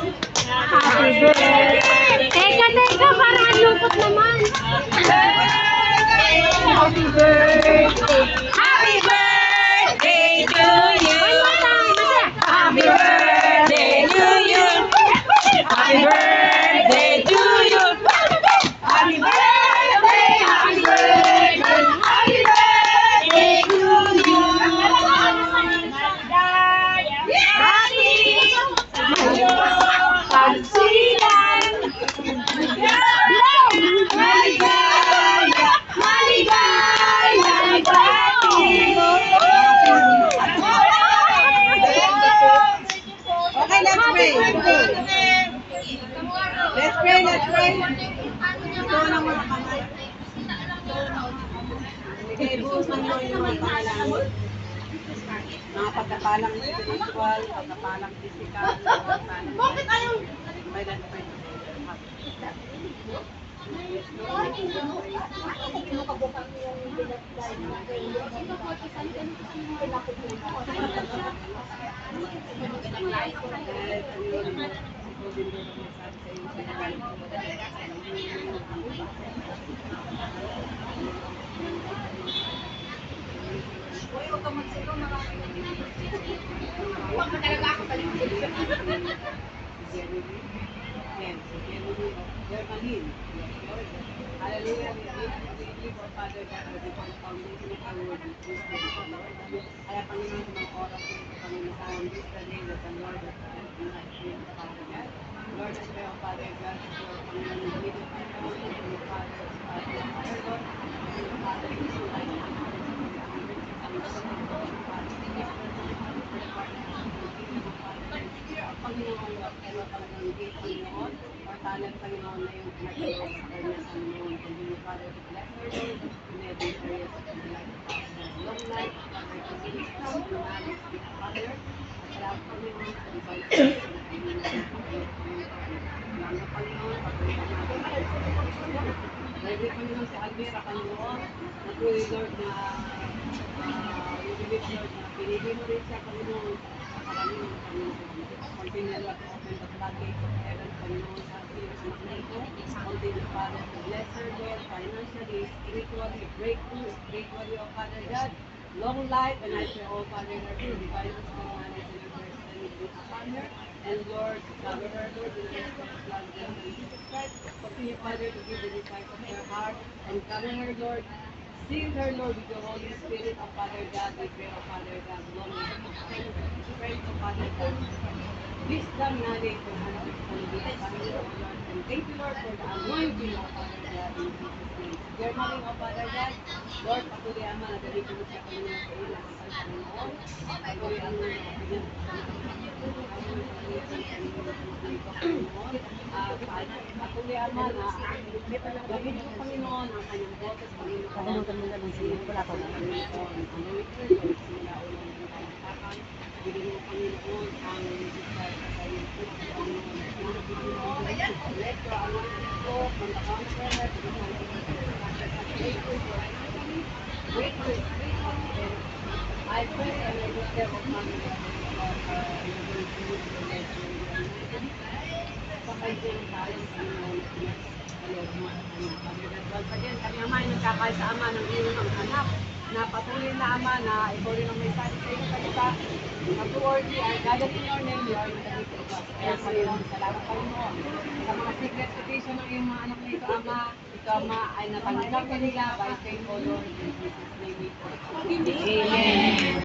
Happy birthday. Teka, parang ang lungkot naman. Happy birthday. Happy birthday to you. Happy birthday to you. Happy birthday to you. Happy birthday, happy birthday, happy birthday to you. Pagsilan. Maligaya, maligaya, okay, let's pray. Let's pray, let's pray. Ito na mga kamay. Bigay buhos ng Lord yung mga pangalan. Mga pagkapalang spiritual, pagkapalang physical, bakit ayaw? Pray, let's pray. Hallelujah, we thank you for Father God, for the foundation of our word, which is the Lord. Kaya Panginoon, sa mga oras na ito, Panginoon, this the day that the Lord has done, and I pray, Father God. Lord, I pray, oh Father God, for Panginoon, the video, Panginoon, and the Father, Father God, and the Father, is the light of the Panginoon, whatever talagang gate, Panginoon, or talent, Panginoon, na yung pinagkaroon sa kanya, Panginoon. And you, Father, to bless her, Lord, in every areas of her life. Long life, Father, to see his knowledge, Father, at salamat, Panginoon, sa divine grace na Panginoon, Panginoon, Panginoon, Lagi, Panginoon, si Alvera, Panginoon, na tuloy, Lord, na yung bibig, Lord, na pinili mo rin siya, Panginoon, sa karamihan, Panginoon. Continue, Lord, to open the floodgates of heaven, Panginoon, sa ating anak na ito. Continue, Father, to bless her, Lord, financially, spiritually, breakthrough, spiritually, oh Father God, long life, and I pray, oh Father God, for divine wisdom, knowledge, and understanding be upon her. And Lord, cover her, Lord, in the blood of Jesus Christ. Continue, Father, to give the desires of her heart, and cover her, Lord. Seal her, Lord, with your Holy Spirit, oh Father God. We pray, oh Father God, long life, strength, oh Father God. Wisdom, knowledge, and understanding upon her, oh Lord. And thank you, Lord, for the anointing, oh Father God, in Jesus' name. Journaling, oh Father God. Lord, patuloy ama, nagalitin mo siya kami ng kailan ng Panginoon. Patuloy ang mga kapatid sa patuloy ama na gawin mo, Panginoon, ang kanyang boses, Panginoon. Nakalimutan mo na lang siya. Wala pa ba? Anointed, Lord, simula ulang ng kalakakan. Bigyan mo, Panginoon, ang desire sa kanyang puso, Panginoon. Panginoon, let your anointing flow from the crown of your head to the soles of your feet. Breakthrough, I pray and I declare upon you that you're going to use your legs and your anointing. Sakay din tayo sa Panginoon at pinagkaloob mo sa kanya. Father God, once again, kami ama ay nagkakay sa Ama ng iyong ang anak na patuloy na Ama na ikaw rin ang may sabi sa iyong salita na to or three are gathered in your name, you are in the midst of us. Kaya Panginoon, salamat Panginoon sa mga secret petition ng iyong mga anak na ito, Ama. Ito, Ama, ay natanggap ka nila by faith, O Lord, in Jesus' name we pray. Amen.